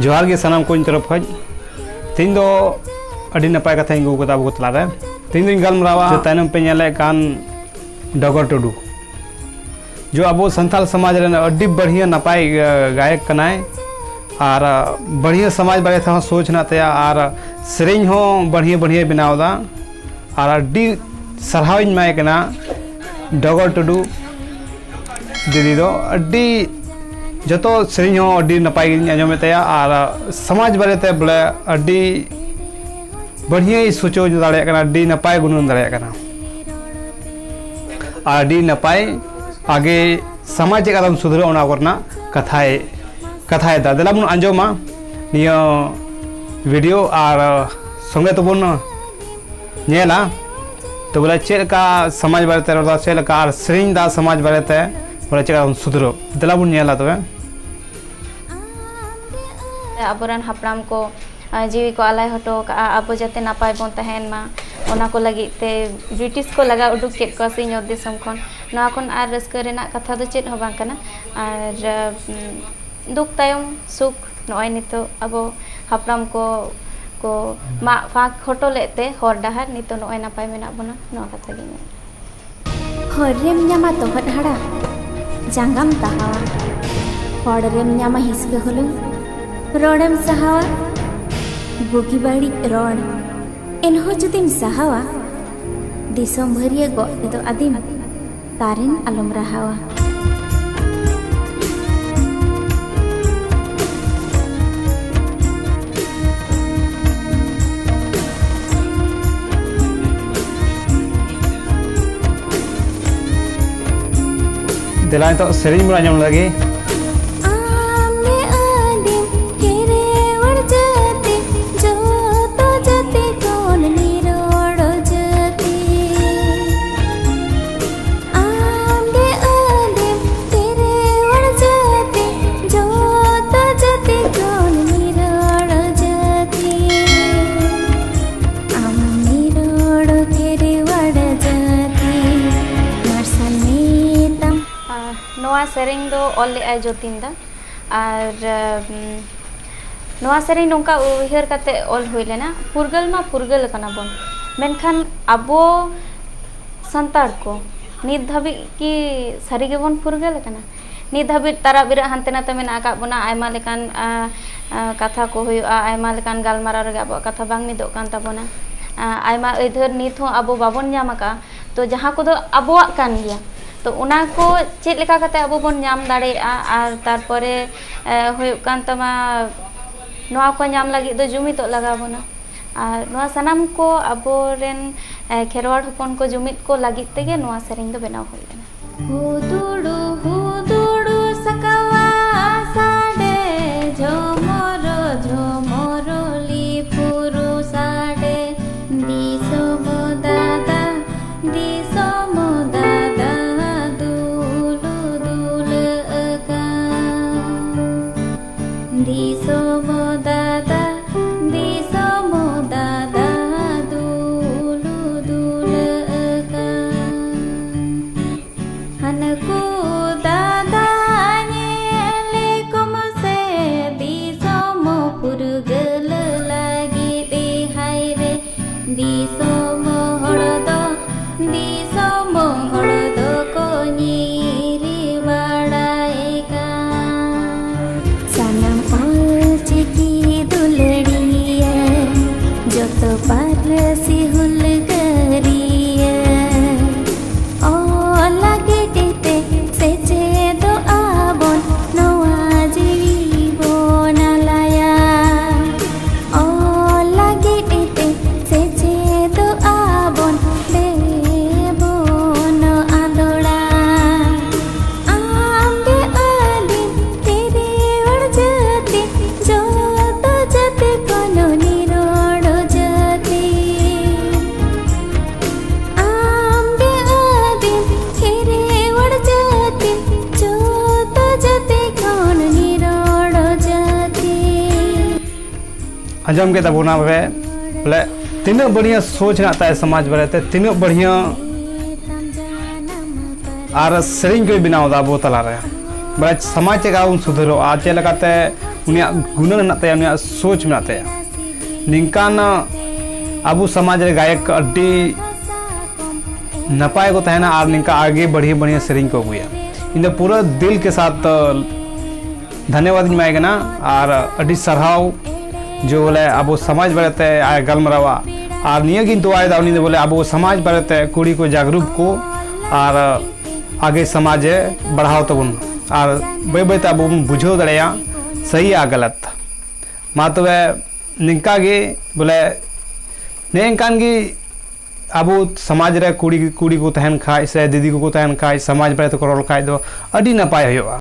जोहार गे सानाम को तरफ खज तीन दो अड़ी नपाय कथा इंगू कदा अबो तलारे तीन दिन गलमरावा जो तायनम पे नेले कान डगर टुडू जो अबो संथाल समाज रे अड्डी बढ़िया नपाय गायक कनाय और बढ़िया समाज बारे था सोचना तया और सेरेंज हो बढ़िया बढ़िया बनावदा और अड्डी सरहाविन माय कना डगर टुडू दीदी दो अड्डी जतो सेरेंज हो अड्डी नपाय आंजमे तया और समाज बारे ते बोले अड्डी बढ़िया ही सोचो दाड़े कना अड्डी नपाय गुणन दाड़े कना और अड्डी नपाय आगे समाज चेका सुधर ओना करना कथाए दा देला बन आंजमा निया वीडियो और संगे तो बन नेला तो बोले चेका समाज बारे ते रदा चेका और सेरेंज दा समाज बारे ते बोले चेका सुधरो देला बन नेला तबे आबोरन हापराम को जीवी को आलाय हटो अब जाते नापाय बन तहन मा ओना को लगी ते ब्रिटिश को लगा उडुक केट को सिंह दिसम खन ना खन आर रस्क रेना कथा दो चेत हो बां कना और दुख तायम सुख नय नितो अब हापराम को मा फाक हटो लेते हर डाहार नितो नय नापाय मेना बना न कथा गे हरेम न्यामा तो हड़ा जांगाम ताहावा हड़रेम न्यामा हिसके हलो रोडम सहावा बुगी बाड़ी रोड एनहो जुदिम सहावा दिसम भरिया गो तो आदिम तारिन आलम रहावा दिलाय तो सेरेंज मुरा आंजम लगे सेरेंग दो ऑल ले आय जोतिंदा और नोआ सेरेंग नोंका उहियर काते ऑल हुई लेना फुरगल मा फुरगल कना बन मेनखान अबो संतार को नित धाबी की सारी के बन फुरगल कना नित धाबी तारा बिरा हानते नाते मेना का बना आयमा लेकान कथा को हुआ आयमा लेकान गालमारा रे अब कथा बांग मिदो कान ताबोना आयमा इधर नित हो अबो बाबन न्यामका तो जहां को दो अबोआ कान गया तो उना को चेक लेका कते अबो बन नाम दाड़े और तारपरे हुयुक कान तमा नोआ को नाम लगी दो जुमित लगा बना और नोआ सनाम को अबोरेन खेरवाड़ हपन को जुमित को लगी तेगे नोआ सेरेंग दो बनाव हुई लेना हुदुडु सकावा साडे झमरो ली पुरु साडे दिसो मोदादा आंजम के तबोना बोले तीन बढ़िया सोच ना समाज बारे तीन बढ़िया और सेरेंज को बनाव दा बो तला रे बोले समाज चेका सुधरो आ चेलकाते उनिया गुण मेना तया उनिया सोच मेना तया निंकान अबो समाज रे गायक अड्डी नपाय को तहना और निंका आगे बढ़िया बढ़िया सेरिंग को अगुया इन पूरा दिल के साथ धन्यवाद मायगना और अड्डी सरहाव जो बोले अब समाज बारे आय गलमरावा और नियगिन तो आय दावनी बोले अब समाज बारे कुड़ी को जागरूक को और आगे समाज बढ़ाओ तबन और बै बै अब बुझो दड़िया सही आ गलत मा तब निंका गे बोले नेकान गी अब समाज रे कुड़ी को तहन खाय से दीदी को तहन खाय समाज बारे तो करल खाय दो अड्डी नपाय होयोगा।